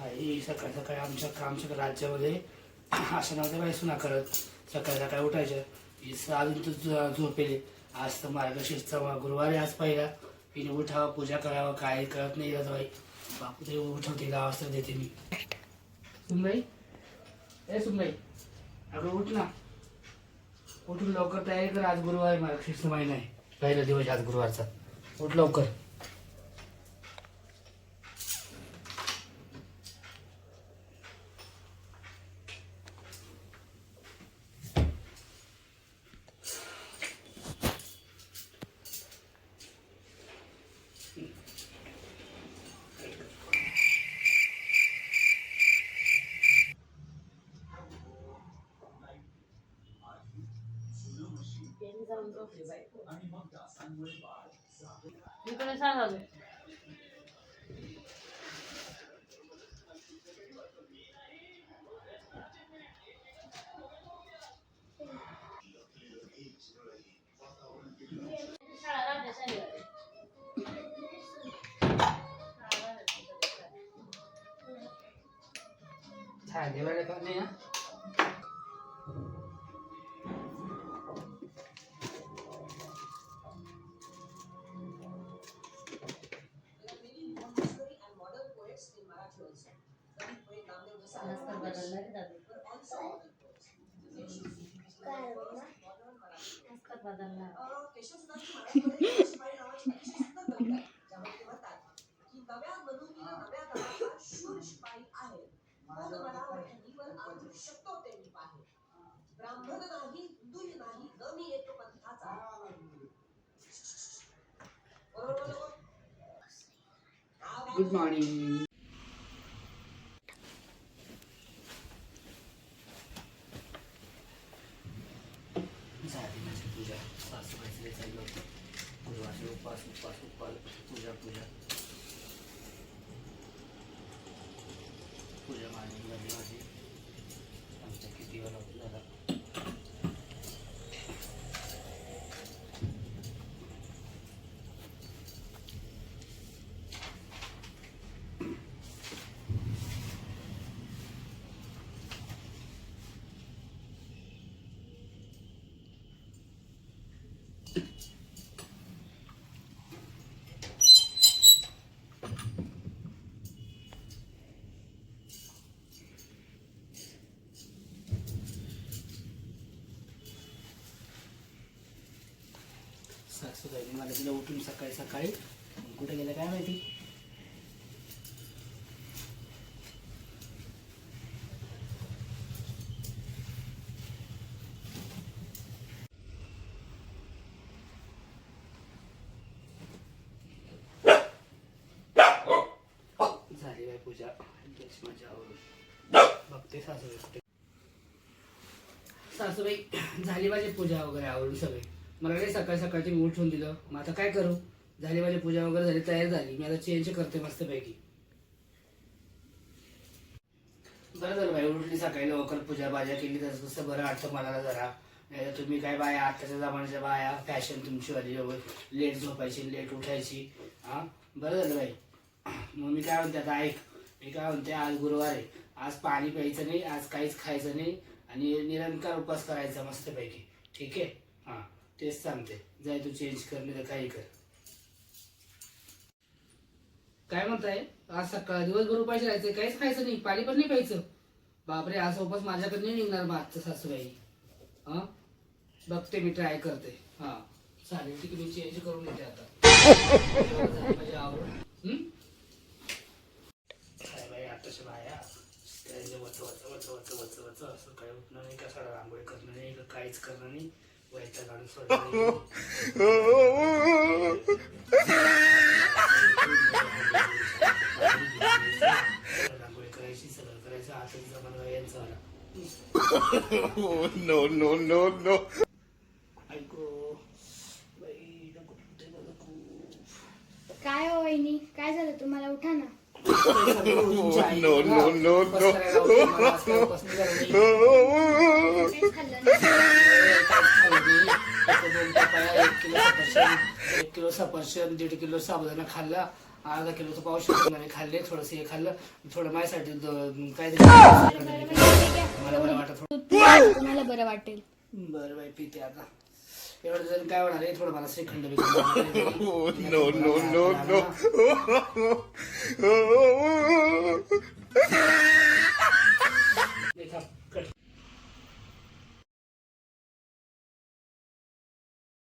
आई सकाळ सकाळी आमच्या राज्यामध्ये अशा नव्हत्या बाई सुना करत. सकाळी सकाळी उठायच्या अजून तर झोपेले. आज तर मार्गशीर्षचा गुरुवार आहे आज पहिला. तिने उठावं पूजा करावं काय कळत नाही जात बाई. बापू तरी उठवते गावास्त्र देते मी. सुनबाई ए सुनबाई अगं उठ ना. उठून लवकर तयारी कर. आज गुरुवार आहे मार्गशीर्ष महिना आहे. पहिला दिवस आज गुरुवारचा. उठ लवकर. इकडे सांगा गं. शाळा राहते शनिवारी. छान देवाला का नाही हा? नसतं बदलणार आहे दादू. नसतं बदलणार. Good morning. झाली माझी पूजा. सासूबाईचे चाललं होतं गुरुवारचे उपवास उपवास उपवास पूजा पूजा पूजा मांडली झाली माझी. आमच्या किती वेळा झाला. सासूबाईने मला तिला उठून सकाळी सकाळी कुठे गेलं काय माहिती. झाली बाई पूजा. माझ्या आवडून बघते सासूबाई कुठे. सासूबाई झाली माझी पूजा वगैरे आवडून सगळी. मला नाही सकाळी सकाळची मी उठवून दिलं. मग आता काय करू. झाली माझी पूजा वगैरे झाली तयार झाली. मी आता चेंज करते मस्तपैकी. बरं झालं बाई उठली सकाळी लवकर पूजा बाजा केली तर कसं बरं वाटतं मला जरा. नाही तर तुम्ही काय बाया आताच्या जमान्याच्या बाया फॅशन तुमची वाली लेट झोपायची लेट उठायची. हा बरं झालं बाई. मग मी काय म्हणते आता ऐक. मी काय म्हणते आज गुरुवार आहे. आज पाणी प्यायचं नाही. आज काहीच खायचं नाही आणि निरंकार उपवास करायचा मस्तपैकी. ठीक आहे. हां तेच सांगते. जाय तू चेंज कर नाही तर काही कर. काय म्हणताय. आज सकाळ दिवसभर उपाशी राहायचं. काहीच खायचं नाही. पाणी पण नाही प्यायचं. बापरे असा उपास माझ्याकडे नाही निघणार मागचं सासूबाई. हां बघते मी ट्राय करते. हां चालेल ठीक आहे. मी चेंज करून घेते आता. माझी आवड काय बाई आताच्या बाया वच वच वच वच वच वच असं काही उठणं नाही. का सगळं रांगोळी करणं नाही. का काहीच करणं नाही. वैता काढून सोडणं नाही. रांगोळी करायची सगळं करायचं. आता जमाना यांचा आला. No, no, no, no. ऐको बाई नको ते नको. काय हो वहिनी काय झालं तुम्हाला उठा ना. No, no, no, no. काहीच खाल्लं नाही. 1 किलो सफरचंद 1.5 किलो साबुदाणा खाल्ला अर्धा किलोचं पावशे खाल्ले, थोडंसं हे खाल्लं, थोडं माझ्यासाठी काहीतरी मला बरं वाटत थोडं. तुम्हाला बरं वाटेल. बरं बाई पिते आता. एवढं जण काय होणार आहे, थोडं मला shrikhand Oh, no, no, no, no.